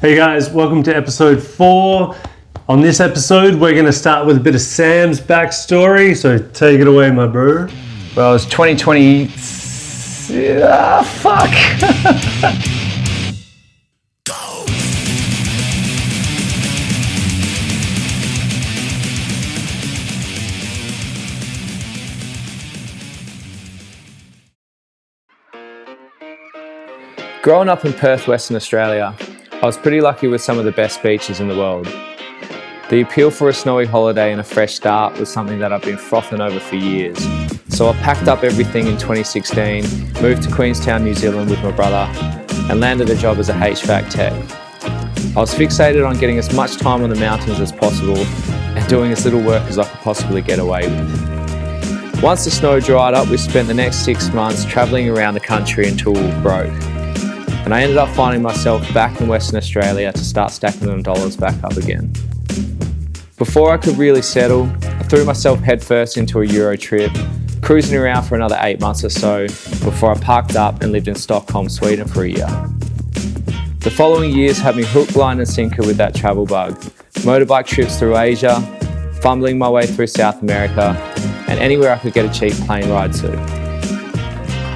Hey guys, welcome to episode 4. On this episode, we're going to start with a bit of Sam's backstory, so take it away, my bro. Well, it's 2020. Fuck. Growing up in Perth, Western Australia, I was pretty lucky with some of the best beaches in the world. The appeal for a snowy holiday and a fresh start was something that I've been frothing over for years. So I packed up everything in 2016, moved to Queenstown, New Zealand with my brother, and landed a job as a HVAC tech. I was fixated on getting as much time on the mountains as possible and doing as little work as I could possibly get away with. Once the snow dried up, we spent the next 6 months travelling around the country until we were broke. And I ended up finding myself back in Western Australia to start stacking them dollars back up again. Before I could really settle, I threw myself headfirst into a Euro trip, cruising around for another 8 months or so before I parked up and lived in Stockholm, Sweden for a year. The following years had me hook, line and sinker with that travel bug, motorbike trips through Asia, fumbling my way through South America, and anywhere I could get a cheap plane ride to.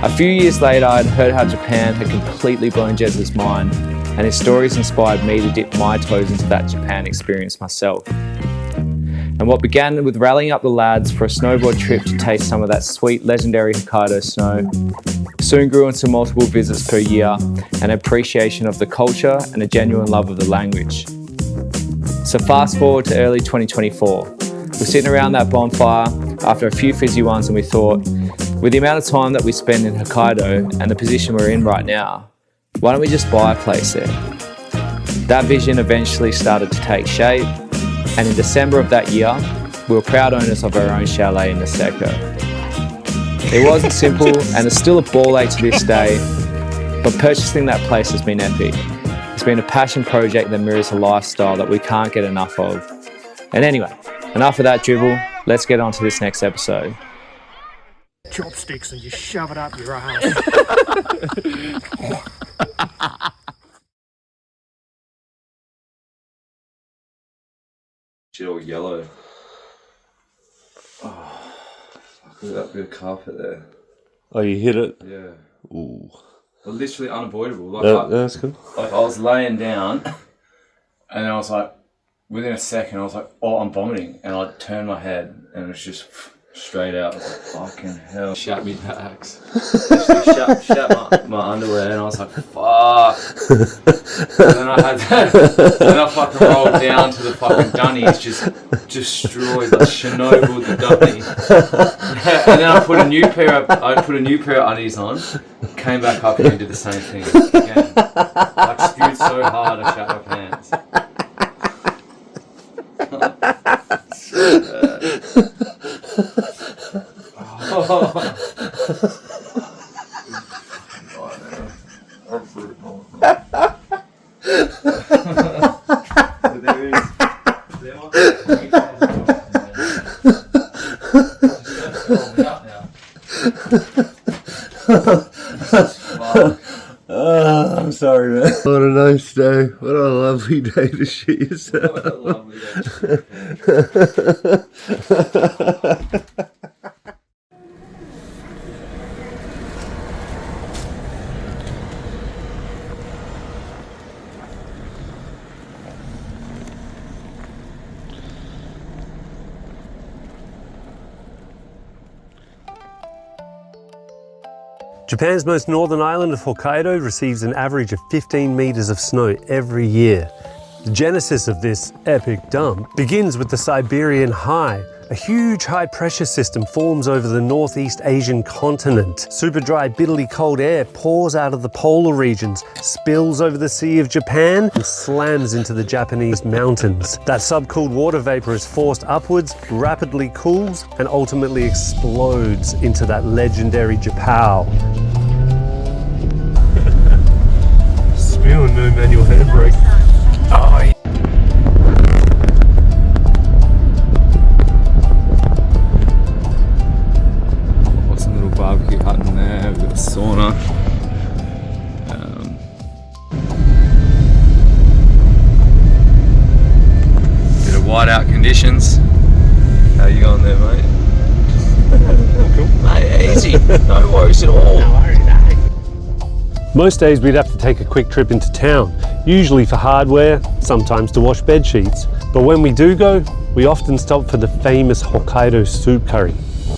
A few years later, I'd heard how Japan had completely blown Jez's mind, and his stories inspired me to dip my toes into that Japan experience myself. And what began with rallying up the lads for a snowboard trip to taste some of that sweet, legendary HokkaiGo snow soon grew into multiple visits per year, an appreciation of the culture and a genuine love of the language. So fast forward to early 2024. We're sitting around that bonfire after a few fizzy ones and we thought, with the amount of time that we spend in Hokkaido and the position we're in right now, why don't we just buy a place there? That vision eventually started to take shape, and in December of that year, we were proud owners of our own chalet in Niseko. It wasn't simple, and it's still a ball ache to this day, but purchasing that place has been epic. It's been a passion project that mirrors a lifestyle that we can't get enough of. And anyway, enough of that dribble, let's get on to this next episode. Chopsticks and just shove it up your ass. Shit all yellow. Oh, fuck, look at that bit of carpet there. Oh, you hit it? Yeah. Ooh. But literally unavoidable. That's good. Like I was laying down and I was like, within a second I was like, oh, I'm vomiting. And I turned my head and it was just straight out. I was like, fucking hell. Shat me backs. Shat my underwear and I was like, fuck. And then I had that. And I fucking rolled down to the fucking dunnies, just destroyed, like Chernobyl the dunny. And then I put a new pair of undies on, came back up here and did the same thing again. Like spewed so hard I shat my pants. I'm sorry, man. What a nice day. What a lovely day to shit yourself. What a lovely day. Japan's most northern island of Hokkaido receives an average of 15 meters of snow every year. The genesis of this epic dump begins with the Siberian High. A huge high-pressure system forms over the Northeast Asian continent. Super dry, bitterly cold air pours out of the polar regions, spills over the Sea of Japan, and slams into the Japanese mountains. That subcooled water vapor is forced upwards, rapidly cools, and ultimately explodes into that legendary Japao. Spewing no manual handbrake. Oh, yeah. Barbecue hut in there, we've got a sauna. whiteout conditions. How you going there, mate? Cool. Mate, easy. No worries at all. Most days we'd have to take a quick trip into town, usually for hardware, sometimes to wash bed sheets. But when we do go, we often stop for the famous Hokkaido soup curry.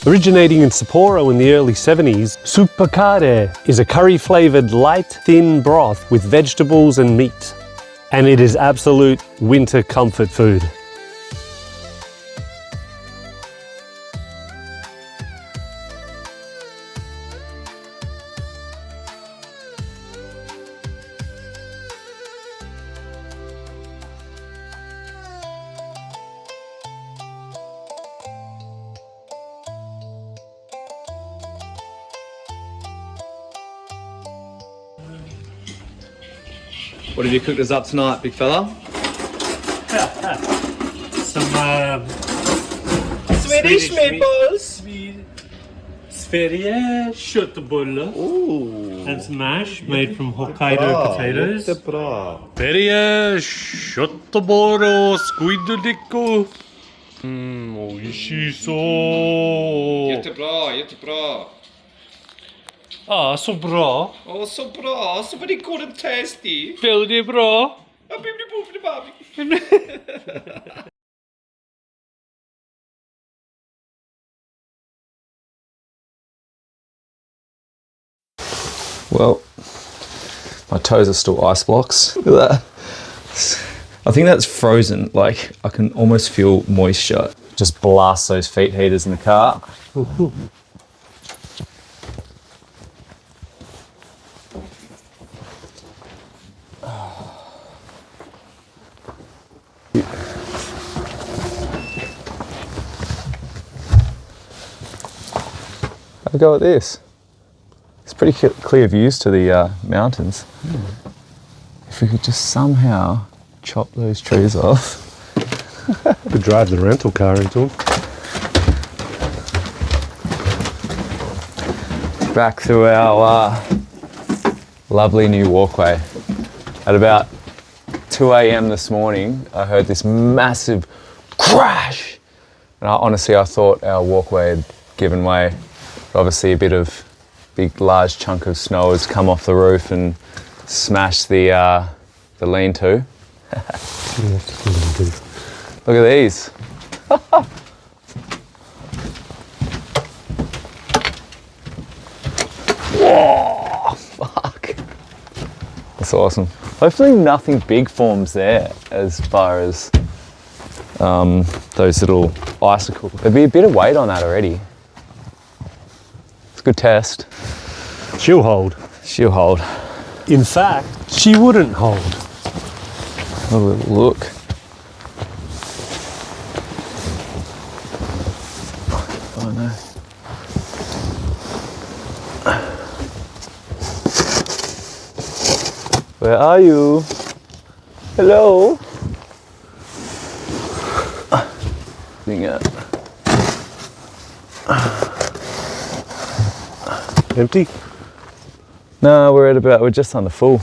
Originating in Sapporo in the early 70s, suppakare is a curry-flavoured light, thin broth with vegetables and meat. And it is absolute winter comfort food. What have you cooked us up tonight, big fella? Some Swedish meatballs. Sverige köttbullar and some mash made from Hokkaido potatoes. Sverige köttbullar och squiddico. Oishii-so. Jättebra. Ah, så bra. Åh, så bra. Så very good and tasty. Väldigt bra. Well, my toes are still ice blocks. Look at that. I think that's frozen. Like, I can almost feel moisture. Just blast those feet heaters in the car. Have a go at this. It's pretty clear views to the mountains. If we could just somehow chop those trees off. Could drive the rental car into them. Back through our lovely new walkway. At about 2 a.m. this morning, I heard this massive crash. And honestly, I thought our walkway had given way. But obviously a big large chunk of snow has come off the roof and smashed the lean-to. Look at these. Whoa, fuck. That's awesome. Hopefully nothing big forms there as far as those little icicles. There'd be a bit of weight on that already. It's a good test. She'll hold. She'll hold. In fact, she wouldn't hold. Have a little look. Oh no. Where are you? Hello? Empty? No, we're just on the full.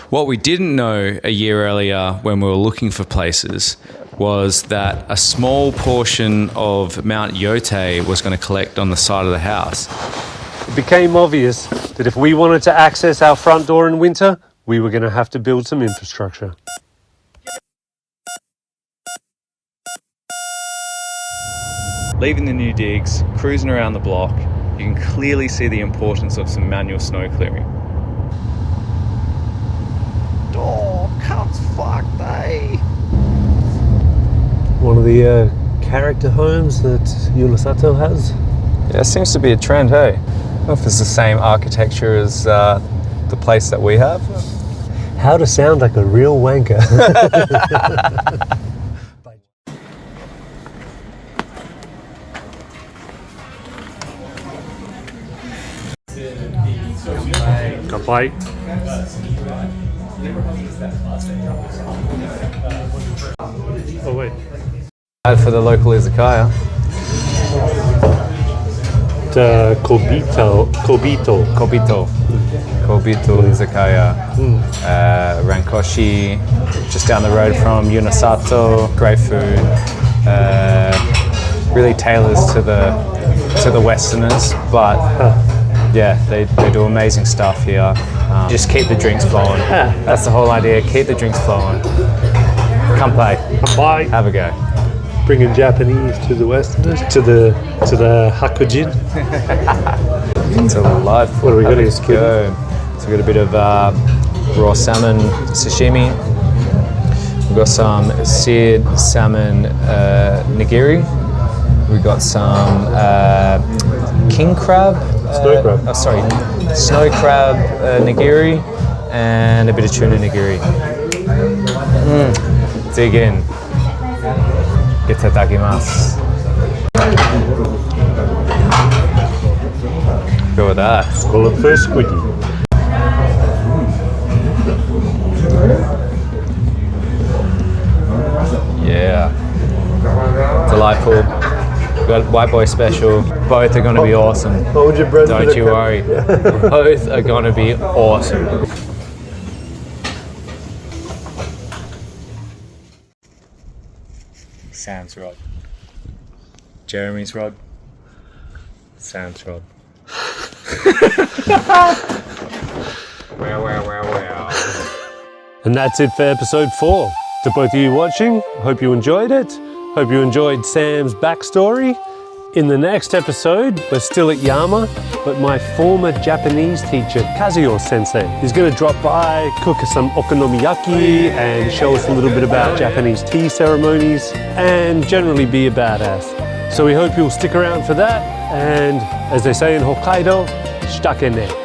What we didn't know a year earlier when we were looking for places was that a small portion of Mount Yote was going to collect on the side of the house. It became obvious that if we wanted to access our front door in winter, we were going to have to build some infrastructure. Leaving the new digs, cruising around the block, you can clearly see the importance of some manual snow clearing. Oh, cuts fucked, eh? One of the character homes that Yulasato has. Yeah, it seems to be a trend, hey? I don't know if it's the same architecture as the place that we have. How to sound like a real wanker. Kappai. Oh wait. For the local Izakaya. Kobito. Kobito Izakaya. Rankoshi, just down the road from Yunosato. Great food. Really tailors to the Westerners, but yeah, they do amazing stuff here. Just keep the drinks flowing. That's the whole idea. Keep the drinks flowing. Come play. Bye. Have a go. Bringing Japanese to the Westerners, to the Hakujin. Delightful. What do we got here? Let's go. So we've got a bit of raw salmon sashimi. We've got some seared salmon nigiri. We've got some king crab. Snow crab. Snow crab nigiri and a bit of tuna nigiri. Dig in. Itadakimasu. Go with that. Call it first squiggy. Yeah. Delightful. We've got White Boy Special. Both are going to be awesome. Hold your breath. Don't you worry. Both are going to be awesome. Sam's rod. Jeremy's rod. Sam's rod. Well. And that's it for episode 4. To both of you watching, hope you enjoyed it. Hope you enjoyed Sam's backstory. In the next episode, we're still at Yama, but my former Japanese teacher, Kazuyo Sensei, is going to drop by, cook us some okonomiyaki, and show us a little bit about Japanese tea ceremonies, and generally be a badass. So we hope you'll stick around for that, and as they say in Hokkaido, shitake ne.